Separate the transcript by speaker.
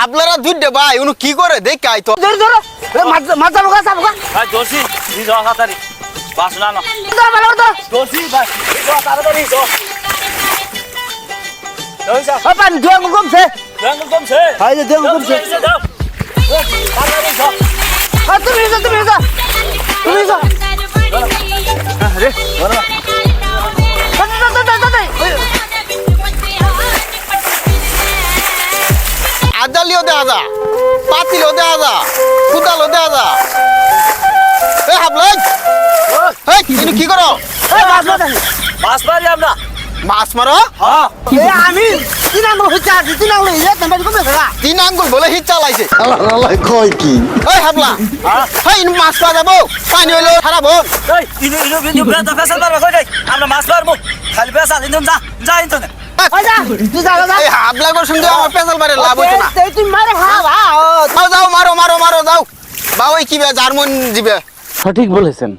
Speaker 1: হাবলারা দুইটা ভাই উনি কি করে দেখ আই তো
Speaker 2: ধর ধর মাথা বগা সাবগা
Speaker 3: ভাই দোষী নি যাও তাড়াতাড়ি বাস না না
Speaker 2: ধর ভালো তো
Speaker 3: দোষী ভাই যাও তাড়াতাড়ি যাও যাও
Speaker 2: পান দুয়াং কমছে
Speaker 3: জঙ্গল কমছে
Speaker 2: হাই যে দুয়াং কমছে
Speaker 3: যাও তাড়াতাড়ি যাও
Speaker 2: তুমি যা
Speaker 1: আরে
Speaker 3: বড়
Speaker 1: আদালিও দেয়া যা পাতিলও দেয়া যা কুদালও দেয়া যা এ হাবলাই এই তুমি কি করো
Speaker 3: মাছ মারি আমরা
Speaker 1: মাছ মারো
Speaker 3: হ্যাঁ
Speaker 2: আমি তিন আঙ্গুল হচ্ছে তিন আঙ্গুল
Speaker 1: তিন আঙ্গুল বলে হিট চালাইছে
Speaker 4: আল্লাহ কয় কি
Speaker 1: এই হাবলা এই মাছ পাওয়া যাবো পানি হইলো খারাপ হোক
Speaker 3: এই ইনু বেটা ফেসাল মারবা কই নাই আমরা মাছ মারবো খালি ফেসাল ইনু যা ইনতো না
Speaker 1: এই হাবলাগোর সঙ্গে আমার পেছাল মারে লাভ হইতো না
Speaker 2: তুমি মারে
Speaker 1: যাও যাও মারো যাও বাবা কি বে জার্মান জিবে
Speaker 5: সঠিক বলেছেন।